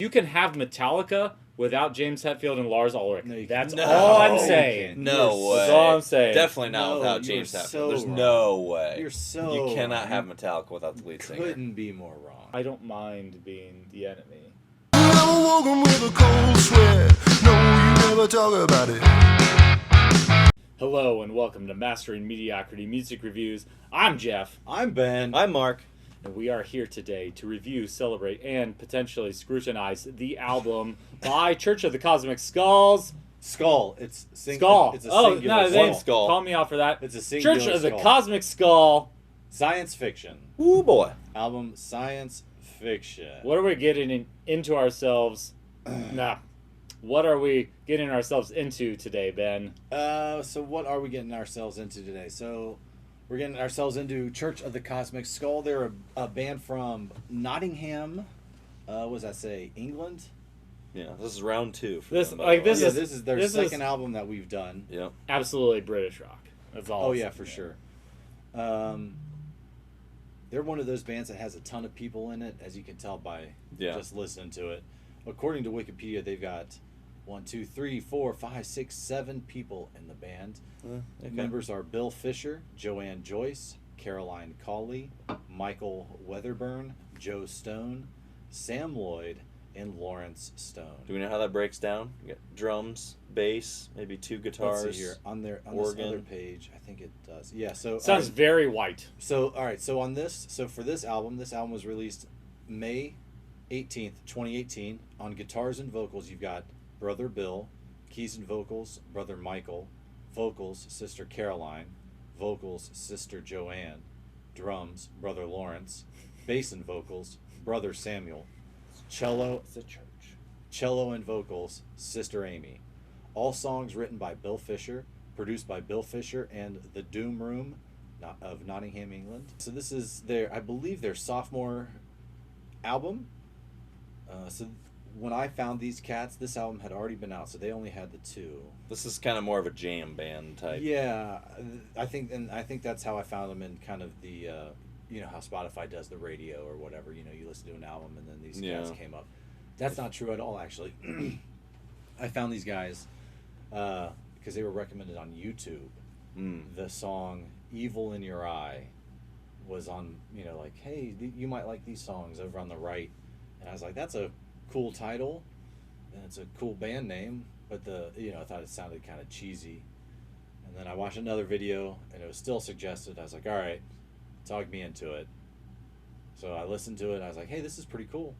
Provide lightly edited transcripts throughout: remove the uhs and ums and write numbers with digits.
You can have Metallica without James Hetfield and Lars Ulrich. No, That's no, all I'm saying. No way. That's all I'm saying. Definitely not No, without you James are Hetfield. so There's wrong. no way. You're so You cannot wrong. have Metallica without the lead singer. Couldn't be more wrong. I don't mind being the enemy. Never woken with a cold sweat. No, you never talk about it. Hello and welcome to Mastering Mediocrity Music Reviews. I'm Jeff, I'm Ben. I'm Mark. and we are here today to review, celebrate, and potentially scrutinize the album by Church of the Cosmic Skulls. Skull. It's Skull. It's a Oh, singular no, they skull. call me out for that. It's a singular Church of the skull. Cosmic Skull. Science fiction Ooh boy. album. Science fiction. What are we getting into ourselves? Nah. What are we getting ourselves into today, Ben? So what are we getting ourselves into today? So we're getting ourselves into Church of the Cosmic Skull. They're a band from Nottingham. What does that say? England. Yeah, this is round 2 for This- them, by like, the way. this Yeah, is- this is their this second is- album that we've done. Yep. Absolutely British rock. That's all. Oh I'm yeah, saying. for sure. They're one of those bands that has a ton of people in it, as you can tell by Yeah. just listening to it. According to Wikipedia, they've got 1, 2, 3, 4, 5, 6, 7 people in the band. Okay. Members are Bill Fisher, Joanne Joyce, Caroline Cawley, Michael Weatherburn, Joe Stone, Sam Lloyd, and Lawrence Stone. Do we know how that breaks down? You got drums, bass, maybe 2 guitars. Let's see here on this organ. other page. I think it does. Yeah. So Sounds very white. So all right. So on this, for this album was released May 18th, 2018. On guitars and vocals, you've got Brother Bill, keys and vocals, Brother Michael, vocals, Sister Caroline, vocals, Sister Joanne, drums, Brother Lawrence, bass and vocals, Brother Samuel, cello, It's a church. cello and vocals, Sister Amy. All songs written by Bill Fisher, produced by Bill Fisher and the Doom Room of Nottingham, England. So this is I believe, their sophomore album. So when I found these cats, this album had already been out, so they only had the 2. This is kind of more of a jam band type. Yeah, I think that's how I found them in kind of the you know how Spotify does the radio or whatever. You know, you listen to an album and then these cats Yeah. came up. That's not true at all, actually. I found these guys because they were recommended on YouTube. The song "Evil in Your Eye" was on, you know, like, hey, you might like these songs over on the right, and I was like, that's a cool title, and it's a cool band name, but I thought it sounded kind of cheesy. And then I watched another video, and it was still suggested. I was like, all right, talk me into it. So I listened to it, and I was like, hey, this is pretty cool.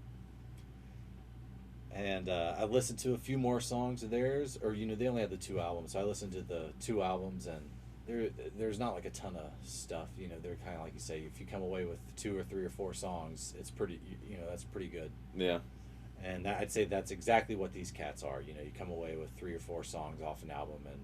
And I listened to a few more songs of theirs, or they only had the 2 albums, so I listened to the 2 albums, and there's not like a ton of stuff. They're kind of like you say, if you come away with 2 or 3 or 4 songs, it's pretty, that's pretty good. Yeah. And I'd say that's exactly what these cats are. You come away with 3 or 4 songs off an album, and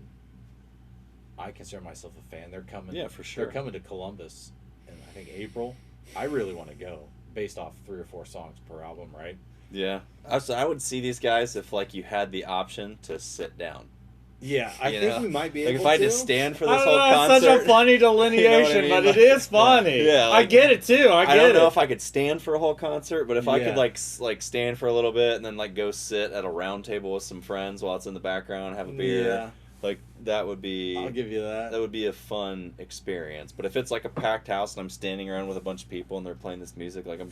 I consider myself a fan. They're coming. Yeah, for sure. They're coming to Columbus in, I think, April. I really want to go, based off 3 or 4 songs per album, right? Yeah. I would see these guys if like you had the option to sit down. Yeah, I You think know? we might be Like able if I had to to stand for I this don't whole know, concert. it's such a funny delineation, mean? but it is funny. Yeah, I like- get it too. I don't know if I could stand for a whole concert, but if I could Yeah. like stand for a little bit and then like go sit at a round table with some friends while it's in the background, have a beer, Yeah. like that would be I'll give you that. that would be a fun experience. But if it's like a packed house and I'm standing around with a bunch of people and they're playing this music, like I'm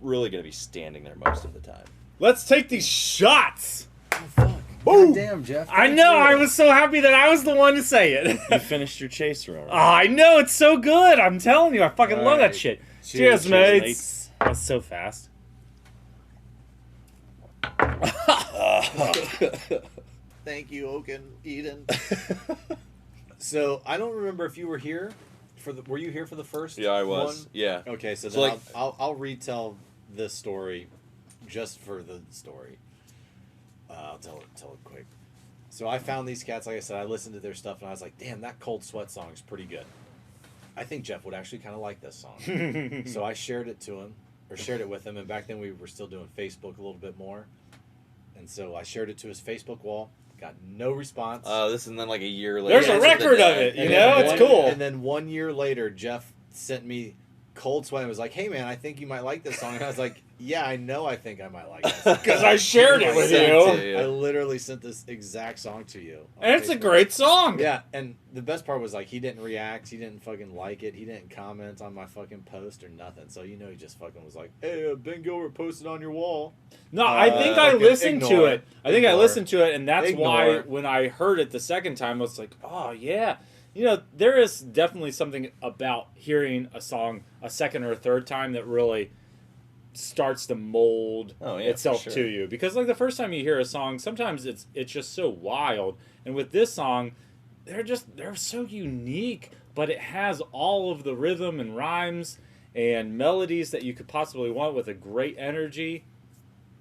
really gonna be standing there most of the time. Let's take these shots. Oh, fuck. Ooh. God damn, Jeff. I Thank know. you. I was so happy that I was the one to say it. You finished your chaser already. Oh, I know, it's so good. I'm telling you, I fucking All love right. that shit. Cheers, Cheers, mates. That's so fast. Thank you, Oaken Eden. So I don't remember if you were here were you here for the first Yeah, I was. one? Yeah. Okay, so So, then like- I'll retell this story just for the story. I'll tell it quick. So I found these cats, like I said, I listened to their stuff and I was like, damn, that Cold Sweat song is pretty good. I think Jeff would actually kind of like this song. So I shared it with him, and back then we were still doing Facebook a little bit more. And so I shared it to his Facebook wall, got no response. This and then like a year later. There's a record of it, you know? It's cool. And then 1 year later, Jeff sent me Cold Sweat and was like, hey man, I think you might like this song. And I was like, Yeah, I know. I think I might like this Because I shared it with Sent you. to you. I literally sent this exact song to you. on And it's a Facebook. great song. Yeah, and the best part was like he didn't react, he didn't fucking like it, he didn't comment on my fucking post or nothing. So you know he just fucking was like, "Hey, Ben Gilbert posted on your wall." No, I think I fucking listened to ignore. it. I think I Ignore. listened to it, and that's why Ignore. when I heard it the second time, I was like, oh, yeah. You know, there is definitely something about hearing a song a second or a third time that really starts to mold Oh, yeah, itself for to sure. you. Because, like, the first time you hear a song, sometimes it's just so wild. And with this song, they're so unique, but it has all of the rhythm and rhymes and melodies that you could possibly want with a great energy.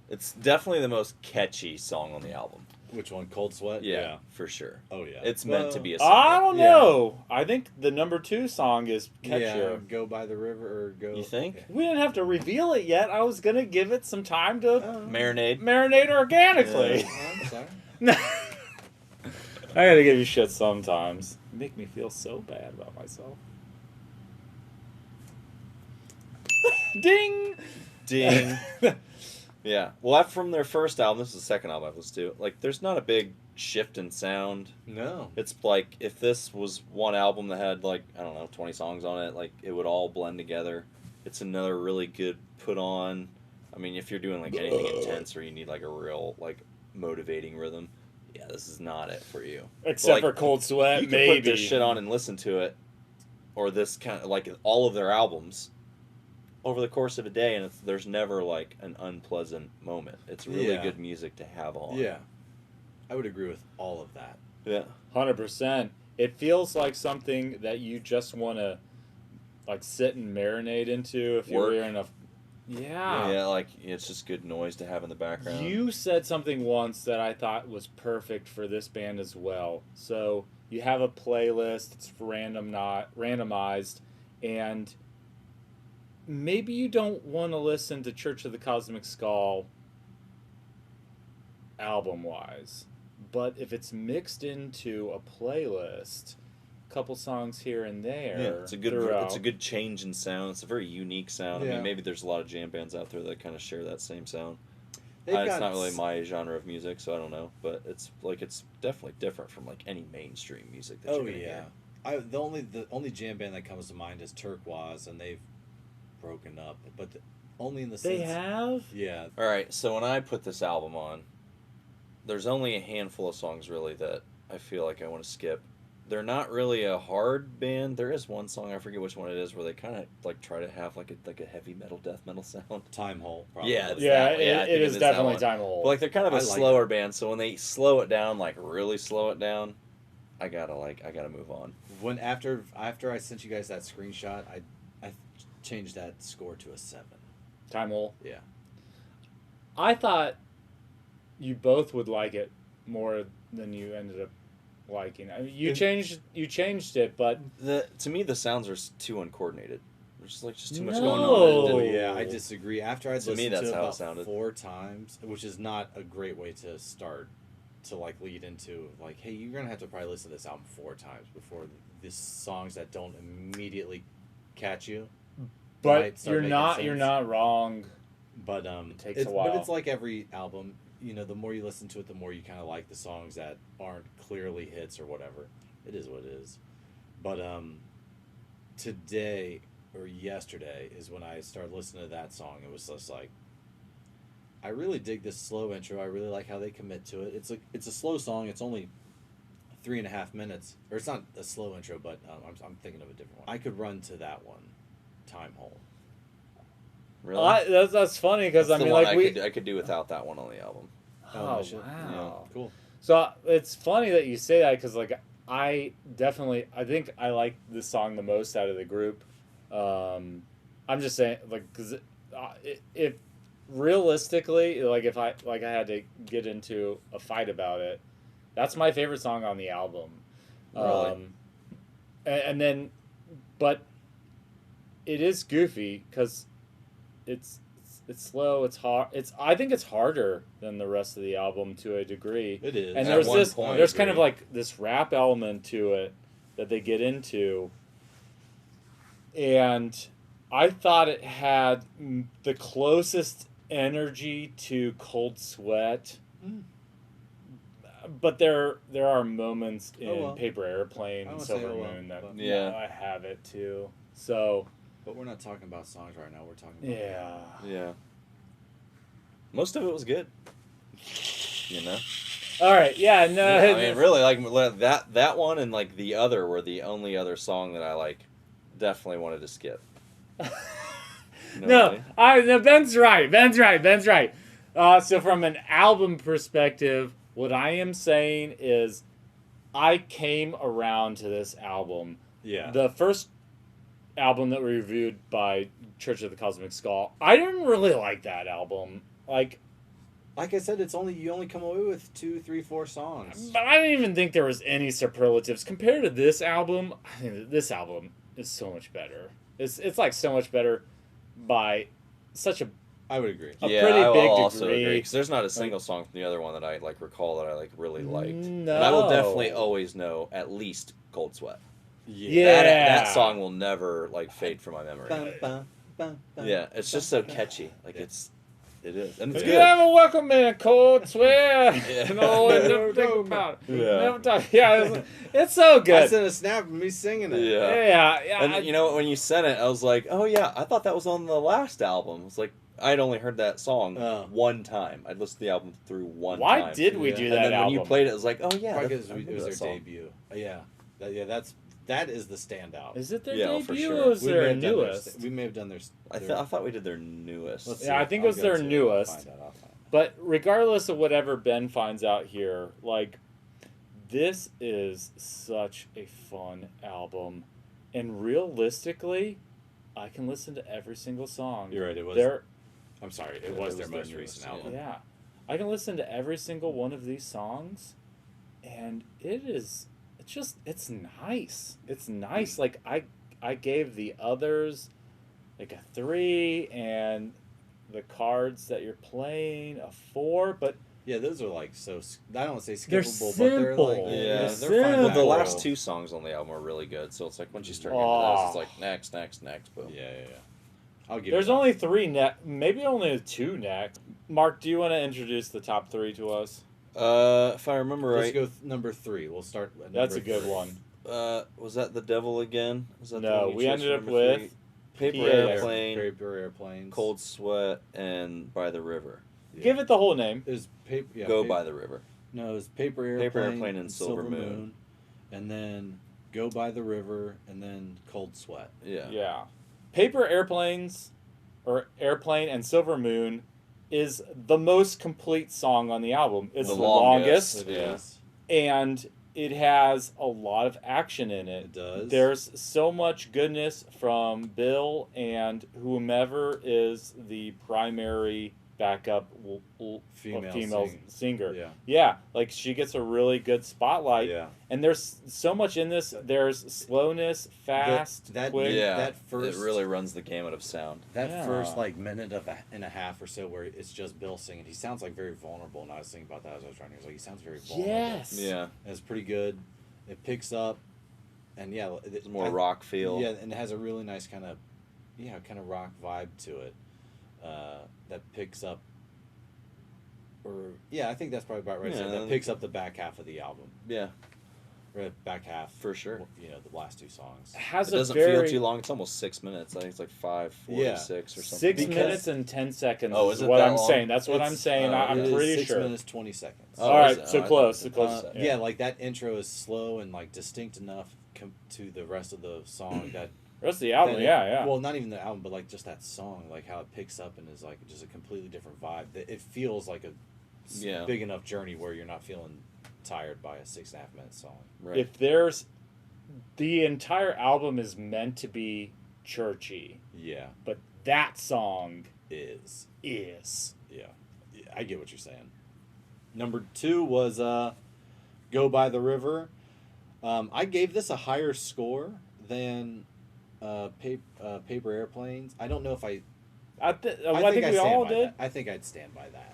It's definitely the most catchy song on the album. Which one? Cold Sweat? Yeah, for sure. Oh yeah. It's meant to be a I single. don't Yeah. know. I think the number 2 song is Yeah, catchier. Go by the river or go. You think? We didn't have to reveal it yet. I was gonna give it some time to Marinade. marinate organically. Oh, I'm sorry. I gotta give you shit sometimes. You make me feel so bad about myself. Ding! Ding. Yeah. Well, from their first album, this is the second album I've listened to. Like, there's not a big shift in sound. No. It's like if this was one album that had like, I don't know, 20 songs on it, like it would all blend together. It's another really good put on. I mean, if you're doing like anything intense or you need like a real like motivating rhythm, yeah, this is not it for you. Except Like, for Cold Sweat, You can maybe. put this shit on and listen to it, or this kind of like all of their albums over the course of a day, and there's never like an unpleasant moment. It's really Yeah. good music to have on. Yeah. I would agree with all of that. Yeah. 100%. It feels like something that you just want to like sit and marinate into if Work. you're in a. Yeah. Yeah, like it's just good noise to have in the background. You said something once that I thought was perfect for this band as well. So you have a playlist, it's randomized, and maybe you don't want to listen to Church of the Cosmic Skull album-wise, but if it's mixed into a playlist, a couple songs here and there, Yeah, it's a good throughout, it's a good change in sound. It's a very unique sound. I Yeah. mean, maybe there's a lot of jam bands out there that kind of share that same sound. They've It's got not really my genre of music, so I don't know. But it's definitely different from like any mainstream music that Oh you're gonna yeah. hear. The only jam band that comes to mind is Turquoise, and they've broken up, but only in the they sense. have. Yeah. All right, so when I put this album on, there's only a handful of songs really that I feel like I want to skip. They're not really a hard band. There is one song, I forget which one it is, where they kind of like try to have like a heavy metal, death metal sound. Time Hole. Probably. Yeah, it's Yeah, that one. Yeah, I it think is it is that definitely one. Time Hole. But like they're kind of a I like slower band, so when they slow it down, like really slow it down, I gotta move on. When after I sent you guys that screenshot, I changed that score to a 7. Time Hole. Yeah. I thought you both would like it more than you ended up liking. I mean, you changed it, but To me, the sounds are too uncoordinated. There's like just too much No. going on. Oh And yeah, I disagree. After I'd To me, listened that's to it how it about sounded. 4 times, which is not a great way to start, to like lead into like, hey, you're gonna have to probably listen to this album 4 times before the songs that don't immediately catch you. but might start you're making not sense. wrong. But takes a But while. it's like every album. You know, the more you listen to it, the more you kind of like the songs that aren't clearly hits or whatever. It is what it is. But today or yesterday is when I started listening to that song. It was just like, I really dig this slow intro. I really like how they commit to it. It's a slow song. It's only 3.5 minutes, or it's not a slow intro, but I'm thinking of a different one. I could run to that one, Time Hole. really, That's funny because I That's the mean, one like I could do without that one on the album. Oh, no shit. wow. Cool. So it's funny that you say that because like I think I like this song the most out of the group. I'm just saying like because if realistically like if I had to get into a fight about it, that's my favorite song on the album. Really? And then, but it is goofy because it's slow. It's hard. I think it's harder than the rest of the album to a degree. It is. And At there's one this, point, there's kind of agree. like this rap element to it that they get into, and I thought it had the closest energy to Cold Sweat. Mm. But there are moments in Oh, well. Paper Airplane I and won't say Silver oh, well, Moon that but- Yeah. I have it too. So But we're not talking about songs right now. We're talking about yeah. Yeah. Most of it was good. You know. All right. Yeah. No. Yeah, I mean, really, like that one and like the other were the only other song that I like. Definitely wanted to skip. No, Ben's right. Ben's right. So from an album perspective, what I am saying is, I came around to this album. Yeah. The first album that we reviewed by Church of the Cosmic Skull, I didn't really like that album. Like I said, you only come away with 2, 3, 4 songs. but I didn't even think there was any superlatives compared to this album. I think that this album is so much better. It's like so much better by such a I would agree. a yeah, pretty I will big also degree. agree because there's not a single song from the other one that I like recall that I like really liked. No. And I will definitely always know at least Cold Sweat. Yeah. That song will never like fade from my memory. Bum, bum, bum, bum, Yeah, it's just so bum, bum. catchy. Like Yeah. it is, and it's You good. ever welcome me in Cold Sweat? Yeah. No, and never think about it. Yeah. Never talk. Yeah, it's so I good. sent a snap of me singing it. Yeah. Yeah. And you know when you sent it, I was like, oh yeah, I thought that was on the last album. It's like I'd only heard that song Oh. one time. I'd listened to the album through one Why time. did we Yeah. do And that then album? when you played it, it was like, oh yeah, Probably that's- because I it remember was that their song. debut. That is the standout. Is it their Yeah, for debut sure. or was We their may have done their newest? we may have done their. I thought we did their newest. Let's Yeah, see. I think it I'll was go their to it. I'll newest. find out, I'll find out. But regardless of whatever Ben finds out here, like, this is such a fun album. And realistically, I can listen to every single song. You're right. It was. There, I'm sorry. Yeah, It was it their was their most newest, recent yeah. album. yeah. I can listen to every single one of these songs, and it's nice. It's nice. Like, I gave the others, like, a 3, and the cards that you're playing a 4, but Yeah, those are like so. I don't want to say They're skippable, but they're like simple. Yeah, They're they're fine. Well, the simple. last 2 songs on the album are really good, so it's like once you start getting to those, it's like next, boom. Yeah. I'll give. there's you that. only 3 maybe only 2 next. Mark, do you want to introduce the top 3 to us? If I remember Let's right, go number 3. We'll start. At That's number a good 3. one. was that The Devil Again? Was that the No, one you we chose ended for up number with 3? Paper PA Airplane, Paper Airplanes. Cold Sweat, and By the River. Yeah. Give it the whole name. It was paper. Yeah, Go paper, By the River. No, it was Paper Airplane. Paper Airplane and Silver Moon. and then Go by the River, and then Cold Sweat. Yeah. Yeah. Paper Airplanes, or Airplane and Silver Moon, is the most complete song on the album. It's the longest, It Yeah. is. and it has a lot of action in it. It does. There's so much goodness from Bill and whomever is the primary backup Female singer. Yeah. Yeah, like she gets a really good spotlight. Yeah. And there's so much in this. There's slowness, fast, that- quick. Yeah. That first- it really runs the gamut of sound. That Yeah. first like minute and a half or so where it's just Bill singing, he sounds like very vulnerable. And I was thinking about that as I was trying to. He sounds very vulnerable. Yes. Yeah. And it's pretty good. It picks up, and yeah, It's more rock feel. Yeah, and it has a really nice kind of rock vibe to it. That picks up. Or yeah, I think that's probably about right. Yeah, So that picks up the back half of the album. Yeah. Or back half For sure. You know, the last 2 songs. Has It a doesn't very feel too long. It's almost 6 minutes. I think it's like 5:46 Yeah. or something. 6 Because- minutes and 10 seconds. Oh, is is it what that I'm long? saying. That's what I'm It's- saying. I'm it is pretty 6 sure. minutes 20 seconds. Oh, All right, is it? so Oh, I close, thought so it close. was- Yeah, like that intro is slow and like distinct enough to the rest of the song that. The rest of the album, that it- yeah. Well, not even the album, but like just that song, like how it picks up and is like just a completely different vibe. That it feels like a Yeah. big enough journey where you're not feeling tired by a 6.5 minute song. Right. If there's the entire album is meant to be churchy, Yeah, but that song is. is. Yeah, I get what you're saying. Number 2 was "Go by the River." I gave this a higher score than Paper Airplanes. I don't know if I think I we stand all by did. that. I think I'd stand by that.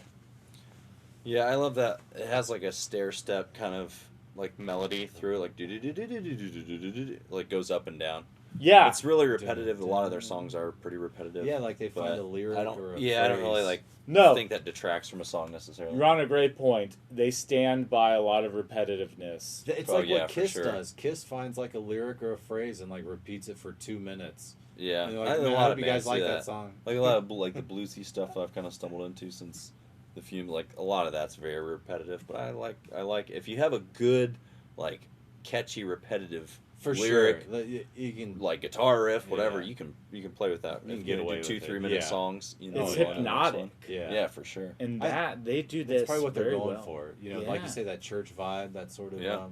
Yeah, I love that. It has like a stair step kind of like melody through it, like do-do-do-do-do-do-do-do-do-do, like goes up and down. Yeah. It's really repetitive. A lot of their songs are pretty repetitive. Yeah, like they find but a lyric I don't. or a Yeah, I don't really phrase. like. No. Think that detracts from a song necessarily. You're on a great point. They stand by a lot of repetitiveness. It's Oh, like yeah, what for Kiss sure. does. Kiss finds like a lyric or a phrase and like repeats it for 2 minutes. Yeah, And I like, think man, a I lot hope of you guys bands like do that song. Like a lot of like the bluesy stuff I've kind of stumbled into since the Fume. Like a lot of that's very repetitive, but I like if you have a good like catchy repetitive For lyric, sure. You can like guitar riff, whatever, Yeah. you can play with that. You If can get do away two with it. 3 minute Yeah. songs. You It's know, hypnotic. yeah. for sure. And I- that, they do this That's probably what they're very going well. for. You know, like Yeah. you say, that church vibe, that sort of Yeah.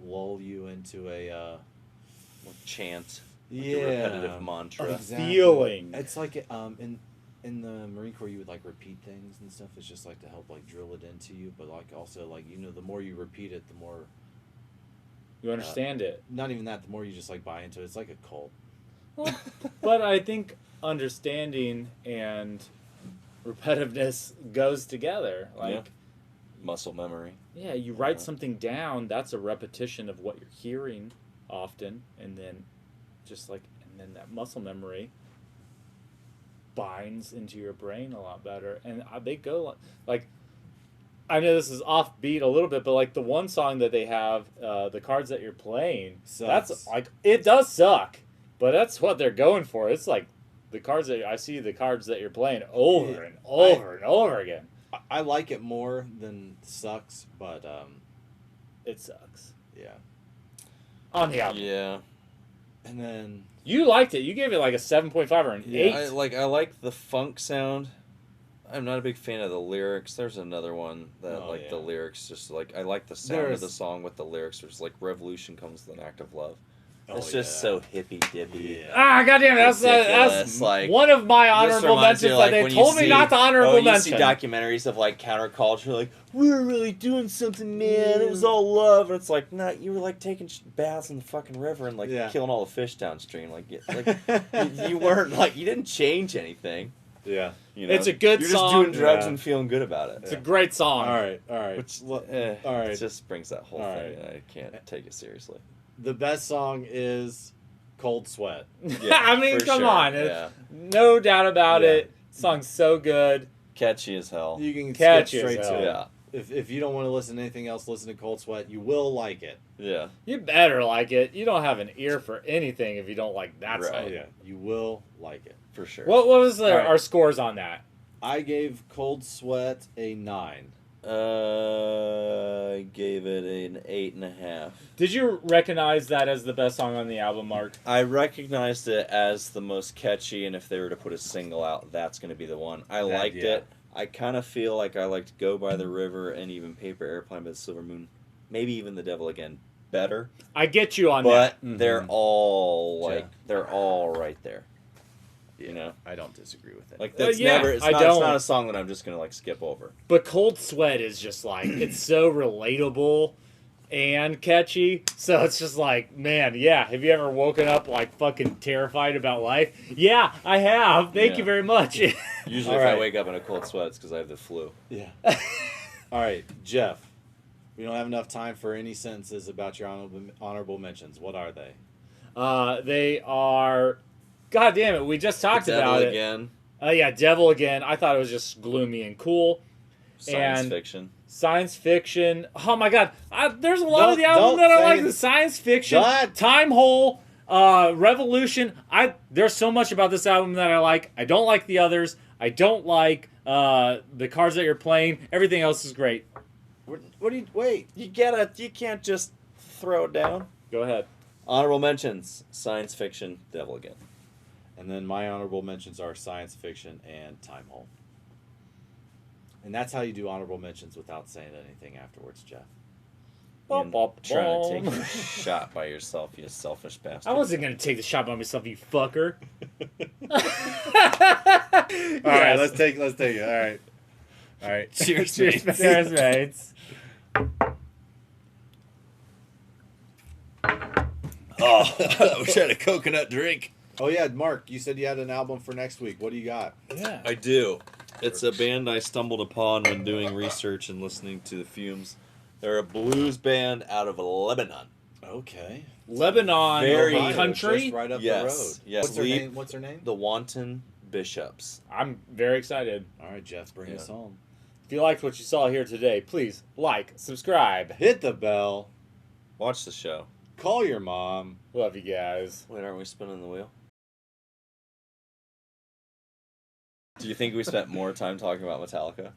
lull you into a Like chant, like yeah a repetitive mantra. Exactly. Feeling. It's like in the Marine Corps, you would like repeat things and stuff. It's just like to help like drill it into you, but like also like the more you repeat it, the more You understand it. not even that, the more you just like buy into it. It's like a cult. But I think understanding and repetitiveness goes together. Like, Muscle memory. yeah, you write Yeah. something down, that's a repetition of what you're hearing often, and then that muscle memory binds into your brain a lot better. And they go like, I know this is offbeat a little bit, but like the one song that they have, the cards that you're playing, Sucks. that's like, it does suck, but that's what they're going for. It's like the cards that I see the cards that you're playing over and over and over again. I like it more than sucks, but It sucks. yeah. On the album. Yeah. And then You liked it. You gave it like a 7.5 or an 8. I like the funk sound. I'm not a big fan of the lyrics. There's another one that Oh, the yeah. lyrics just like I like the sound There's- of the song with the lyrics. There's like revolution comes with an act of love. Oh, It's just yeah. so hippy dippy. Yeah. Ah, goddamn! That's Ridiculous, like, one of my honorable reminds me mentions of, that like, they when you told me see- not to honorable you mention. see documentaries of like counterculture, like we're really doing something, man. It was all love, and it's like, nah, you were like taking baths in the fucking river and like Yeah. killing all the fish downstream. Like you weren't like you didn't change anything. Yeah. You know? It's a good You're song. just doing drugs Yeah. and feeling good about it. It's a great song. All right. Which, all right. it just brings that whole All thing, right. and I can't take it seriously. The best song is Cold Sweat. Yeah, I mean, for come sure, on. yeah. No doubt about Yeah. it. Song's so good. Catchy as hell. You can Catch skip straight as to hell. it. Yeah, If you don't want to listen to anything else, listen to Cold Sweat. You will like it. yeah. You better like it. You don't have an ear for anything if you don't like that Right. song. Oh yeah, you will like it. For sure. What was All right. our scores on that? I gave Cold Sweat a 9. I gave it an 8.5. Did you recognize that as the best song on the album, Mark? I recognized it as the most catchy, and if they were to put a single out, that's going to be the one. I liked yeah. it. I kind of feel like I liked Go by the River and even Paper Airplane by the Silver Moon, maybe even The Devil Again, better. I get you on But that. they're all Yeah. they're all right there. You know, I don't disagree with it. like that's yeah, never. It's I not. It's don't. not a song that I'm just gonna like skip over. But Cold Sweat is just like, it's so relatable and catchy. So it's just like, man, yeah. Have you ever woken up like fucking terrified about life? Yeah, I have. Thank Yeah. you very much. Usually, All if right. I wake up in a cold sweat, it's because I have the flu. Yeah. All right, Jeff. We don't have enough time for any sentences about your honorable mentions. What are they? They are, God damn it, we just talked Devil about it. Again. Yeah, Devil Again. I thought it was just gloomy and cool. Science And- fiction. Science fiction. Oh my god, there's a lot of the Don't album that I say like. it. The science fiction, Don't. Time Hole, Revolution. There's so much about this album that I like. I don't like the others. I don't like the cards that you're playing. Everything else is great. What do you wait? You can't just throw it down. Go ahead. Honorable mentions: science fiction, Devil Again. And then my honorable mentions are science fiction and Time Hole. And that's how you do honorable mentions without saying anything afterwards, Jeff. And Bop, trying to bom. take a shot by yourself, you selfish bastard. I wasn't gonna take the shot by myself, you fucker. All right, let's take it. All right. Cheers, Cheers, mates. Cheers, mates. Oh, I wish I had a coconut drink. Oh yeah, Mark, you said you had an album for next week. What do you got? Yeah. I do. It's a band I stumbled upon when doing research and listening to the Fumes. They're a blues band out of Lebanon. Okay. Lebanon Very country. Just right up the Yes, road. yes. What's her name? What's her name? The Wanton Bishops. I'm very excited. All right, Jeff, bring us home. If you liked what you saw here today, please like, subscribe. Hit the bell. Watch the show. Call your mom. Love you guys. Wait, aren't we spinning the wheel? Do you think we spent more time talking about Metallica?